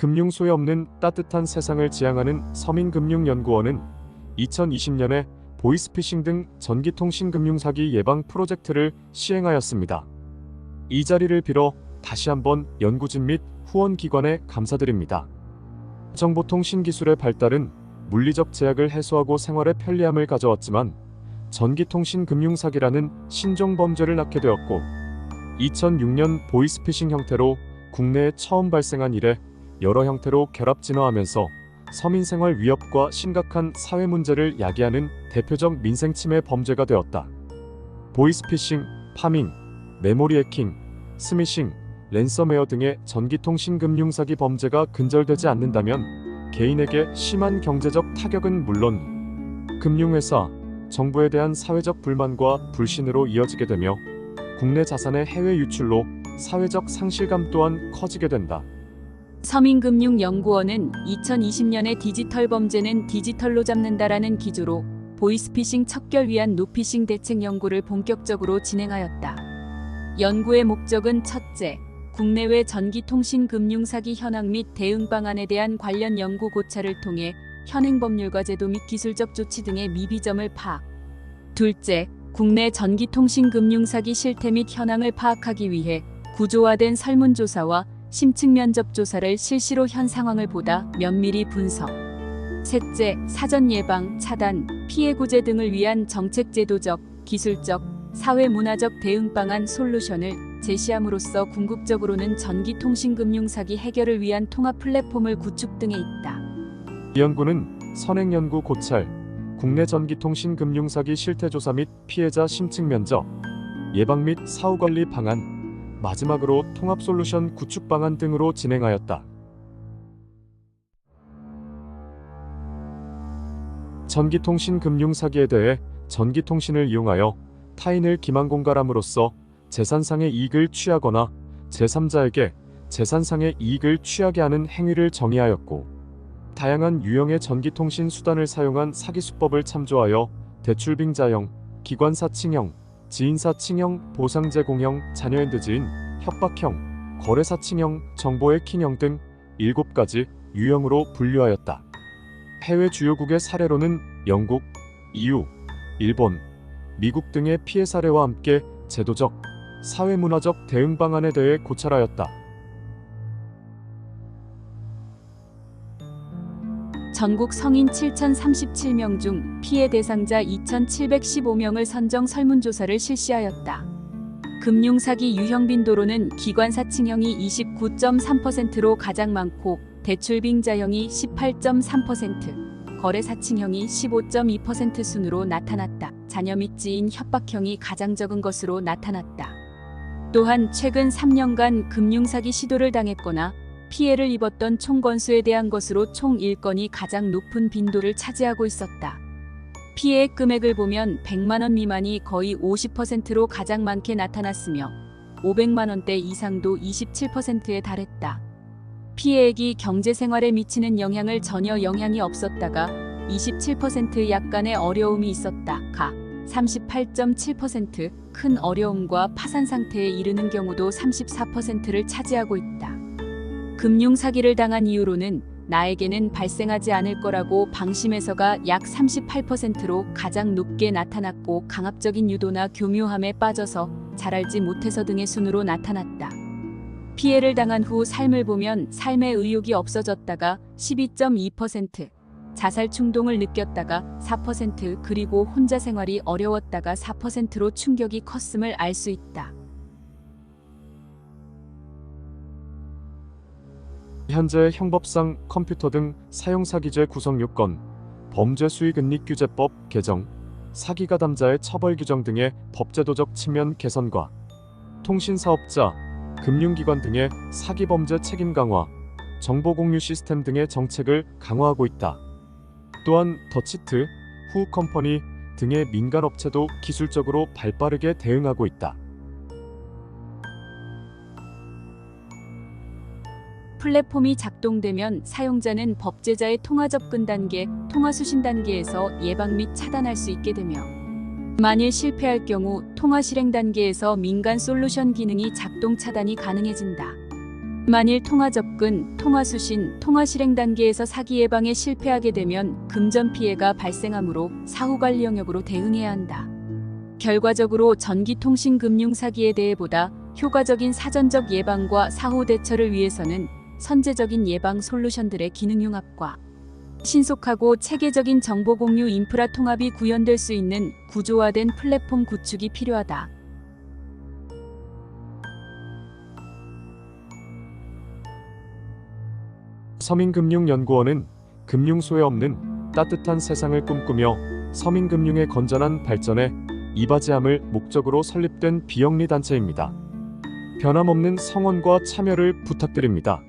금융 소외 없는 따뜻한 세상을 지향하는 서민금융연구원은 2020년에 보이스피싱 등 전기통신금융사기 예방 프로젝트를 시행하였습니다. 이 자리를 빌어 다시 한번 연구진 및 후원기관에 감사드립니다. 정보통신기술의 발달은 물리적 제약을 해소하고 생활의 편리함을 가져왔지만 전기통신금융사기라는 신종범죄를 낳게 되었고 2006년 보이스피싱 형태로 국내에 처음 발생한 이래 여러 형태로 결합 진화하면서 서민생활 위협과 심각한 사회 문제를 야기하는 대표적 민생침해 범죄가 되었다. 보이스피싱, 파밍, 메모리 해킹, 스미싱, 랜섬웨어 등의 전기통신금융사기 범죄가 근절되지 않는다면 개인에게 심한 경제적 타격은 물론 금융회사, 정부에 대한 사회적 불만과 불신으로 이어지게 되며 국내 자산의 해외 유출로 사회적 상실감 또한 커지게 된다. 서민금융연구원은 2020년에 디지털 범죄는 디지털로 잡는다라는 기조로 보이스피싱 척결 위한 노피싱 대책 연구를 본격적으로 진행하였다. 연구의 목적은 첫째, 국내외 전기통신금융사기 현황 및 대응 방안에 대한 관련 연구 고찰을 통해 현행 법률과 제도 및 기술적 조치 등의 미비점을 파악. 둘째, 국내 전기통신금융사기 실태 및 현황을 파악하기 위해 구조화된 설문조사와 심층 면접 조사를 실시로 현 상황을 보다 면밀히 분석. 셋째, 사전 예방, 차단, 피해 구제 등을 위한 정책 제도적, 기술적, 사회문화적 대응 방안 솔루션을 제시함으로써 궁극적으로는 전기통신금융사기 해결을 위한 통합 플랫폼을 구축 등에 있다. 이 연구는 선행연구 고찰, 국내 전기통신금융사기 실태조사 및 피해자 심층 면접, 예방 및 사후관리 방안, 마지막으로 통합 솔루션 구축 방안 등으로 진행하였다. 전기통신금융사기에 대해 전기통신을 이용하여 타인을 기망공갈함으로써 재산상의 이익을 취하거나 제3자에게 재산상의 이익을 취하게 하는 행위를 정의하였고 다양한 유형의 전기통신 수단을 사용한 사기수법을 참조하여 대출빙자형, 기관사칭형, 지인사칭형, 보상제공형, 자녀핸드지인, 협박형, 거래사칭형, 정보해킹형 등 7가지 유형으로 분류하였다. 해외 주요국의 사례로는 영국, EU, 일본, 미국 등의 피해 사례와 함께 제도적, 사회문화적 대응 방안에 대해 고찰하였다. 전국 성인 7,037명 중 피해 대상자 2,715명을 선정 설문조사를 실시하였다. 금융사기 유형 빈도로는 기관사칭형이 29.3%로 가장 많고 대출빙자형이 18.3%, 거래사칭형이 15.2% 순으로 나타났다. 자녀 및 지인 협박형이 가장 적은 것으로 나타났다. 또한 최근 3년간 금융사기 시도를 당했거나 피해를 입었던 총 건수에 대한 것으로 총 1건이 가장 높은 빈도를 차지하고 있었다. 피해액 금액을 보면 100만원 미만이 거의 50%로 가장 많게 나타났으며 500만원대 이상도 27%에 달했다. 피해액이 경제생활에 미치는 영향을 전혀 영향이 없었다가 27% 약간의 어려움이 있었다. 가 38.7%, 큰 어려움과 파산 상태에 이르는 경우도 34%를 차지하고 있다. 금융사기를 당한 이유로는 나에게는 발생하지 않을 거라고 방심해서가 약 38%로 가장 높게 나타났고 강압적인 유도나 교묘함에 빠져서 잘 알지 못해서 등의 순으로 나타났다. 피해를 당한 후 삶을 보면 삶의 의욕이 없어졌다가 12.2%, 자살 충동을 느꼈다가 4%, 그리고 혼자 생활이 어려웠다가 4%로 충격이 컸음을 알 수 있다. 현재 형법상 컴퓨터 등 사용사기죄 구성 요건, 범죄수익은닉규제법 개정, 사기가담자의 처벌 규정 등의 법제도적 측면 개선과 통신사업자, 금융기관 등의 사기범죄 책임 강화, 정보공유 시스템 등의 정책을 강화하고 있다. 또한 더치트, 후컴퍼니 등의 민간업체도 기술적으로 발빠르게 대응하고 있다. 플랫폼이 작동되면 사용자는 법제자의 통화 접근 단계, 통화 수신 단계에서 예방 및 차단할 수 있게 되며 만일 실패할 경우 통화 실행 단계에서 민간 솔루션 기능이 작동 차단이 가능해진다. 만일 통화 접근, 통화 수신, 통화 실행 단계에서 사기 예방에 실패하게 되면 금전 피해가 발생하므로 사후 관리 영역으로 대응해야 한다. 결과적으로 전기통신 금융 사기에 대해 보다 효과적인 사전적 예방과 사후 대처를 위해서는 선제적인 예방 솔루션들의 기능 융합과 신속하고 체계적인 정보 공유 인프라 통합이 구현될 수 있는 구조화된 플랫폼 구축이 필요하다. 서민금융연구원은 금융소외 없는 따뜻한 세상을 꿈꾸며 서민금융의 건전한 발전에 이바지함을 목적으로 설립된 비영리 단체입니다. 변함없는 성원과 참여를 부탁드립니다.